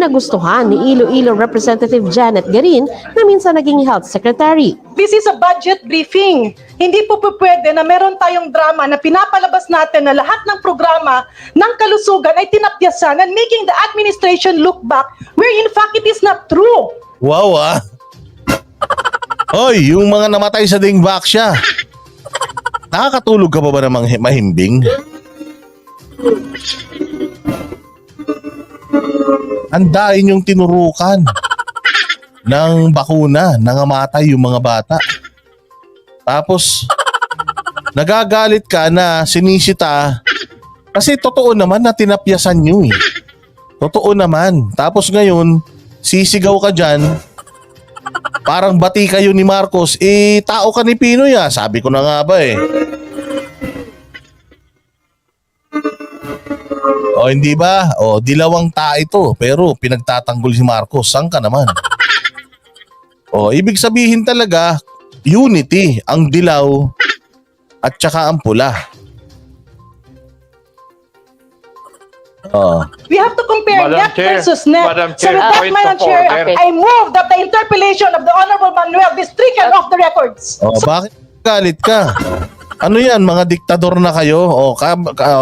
nagustuhan ni Iloilo Representative Janet Garin na minsan naging Health Secretary. This is a budget briefing. Hindi po pwede na meron tayong drama na pinapalabas natin na lahat ng programa ng kalusugan ay tinapyasan and making the administration look back where in fact it is not true. Wow ah. Hoy, yung mga namatay sa dingback siya. Nakakatulog ka pa ba namang mahimbing? Andain yung tinurukan ng bakuna, nangamatay yung mga bata. Tapos, nagagalit ka na sinisita kasi totoo naman na tinapyasan nyo eh. Totoo naman. Tapos ngayon, sisigaw ka dyan, parang bati kayo ni Marcos, tao ka ni Pinoy ah. Sabi ko na nga ba eh. O hindi ba? O dilawang ta ito pero pinagtatanggol si Marcos. Saan ka naman? O ibig sabihin talaga unity ang dilaw at saka ang pula. We have to compare Madam net Chair, versus net. Madam So Chair, with that, point Madam of Chair, order. I move that the interpellation of the Honorable Manuel be stricken off the records. O bakit galit ka? Ano yan, mga diktador na kayo? O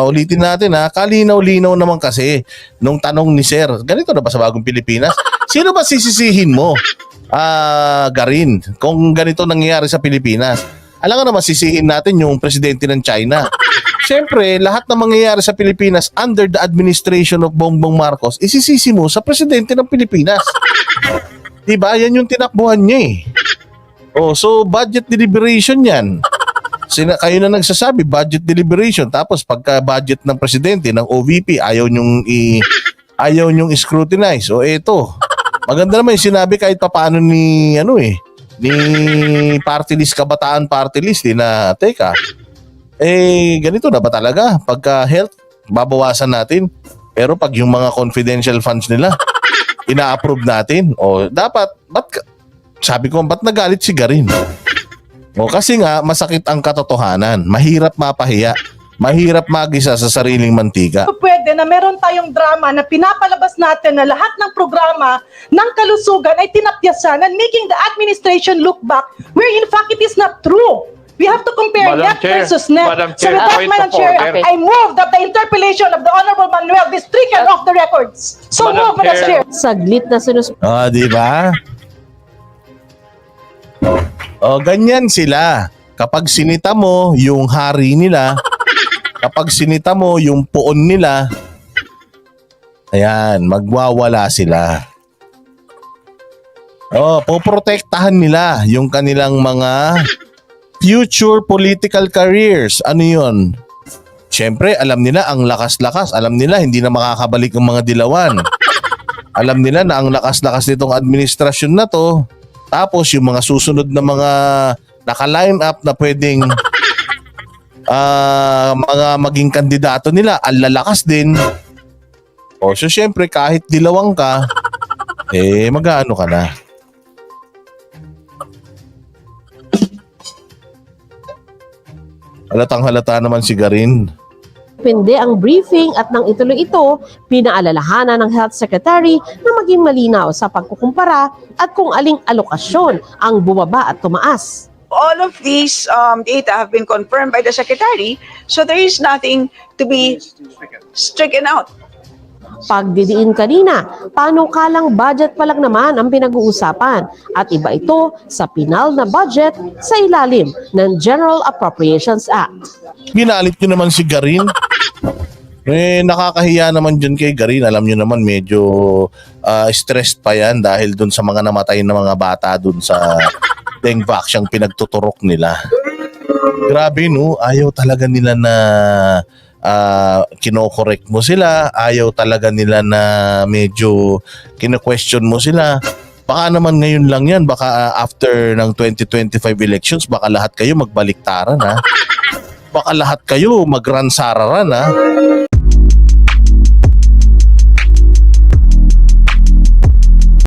ulitin natin ha, kalinaw-linaw naman kasi nung tanong ni Sir, ganito na ba sa bagong Pilipinas? Sino ba sisisihin mo, Garin, kung ganito nangyayari sa Pilipinas? Alam nga naman sisihin natin yung presidente ng China. Siyempre, lahat na mangyayari sa Pilipinas under the administration of Bongbong Marcos, isisisi mo sa presidente ng Pilipinas. Diba? Yan yung tinakbuhan niya eh. Oh, so budget deliberation yan. Kayo na nagsasabi, budget deliberation. Tapos pagka budget ng presidente, ng OVP, ayaw nyong scrutinize. O eto, maganda naman yung sinabi kahit papaano ni party list, kabataan party list, na teka, ganito na ba talaga? Pagka health, babawasan natin. Pero pag yung mga confidential funds nila, ina-approve natin. O dapat, sabi ko, ba't nagalit si Garin? O kasi nga, masakit ang katotohanan. Mahirap mapahiya. Mahirap magisa sa sariling mantika. Pwede na meron tayong drama na pinapalabas natin na lahat ng programa ng kalusugan ay tinapyasan and making the administration look back where in fact it is not true. We have to compare Madam net Chair, versus net. Madam So Chair, with that, point Madam of Chair, order. I move that the interpellation of the Honorable Manuel be stricken off the records. So Madam move, Madam Chair. Chair. Saglit na Di ba? O, ganyan sila. Kapag sinita mo yung hari nila, kapag sinita mo yung puon nila, ayan, magwawala sila. O, poprotektahan nila yung kanilang mga future political careers. Ano yun? Siyempre, alam nila ang lakas-lakas. Alam nila hindi na makakabalik ang mga dilawan. Alam nila na ang lakas-lakas nitong administrasyon na to. Tapos yung mga susunod na mga naka-line up na pwedeng mga maging kandidato nila, ang lalakas din. O so syempre kahit dilawang ka, mag-ano ka na. Halatang halata naman si Garin. Depende ang briefing at nang ituloy ito, pinaalalahanan ng Health Secretary na maging malinaw sa pagkukumpara at kung aling alokasyon ang bumaba at tumaas. All of these data have been confirmed by the Secretary, so there is nothing to be stricken out. Pagdidiin kanina, panukalang budget pa lang naman ang pinag-uusapan at iba ito sa pinal na budget sa ilalim ng General Appropriations Act. Ginalit nyo naman si Garin. Nakakahiya naman dyan kay Garin. Alam nyo naman medyo stressed pa yan dahil dun sa mga namatay na mga bata dun sa Dengvac siyang pinagtuturok nila. Grabe no, ayaw talaga nila na kino-correct mo sila. Ayaw talaga nila na medyo kino-question mo sila. Baka naman ngayon lang yan. Baka after ng 2025 elections, baka lahat kayo magbaliktaran ha. Baka lahat kayo magransararan ha.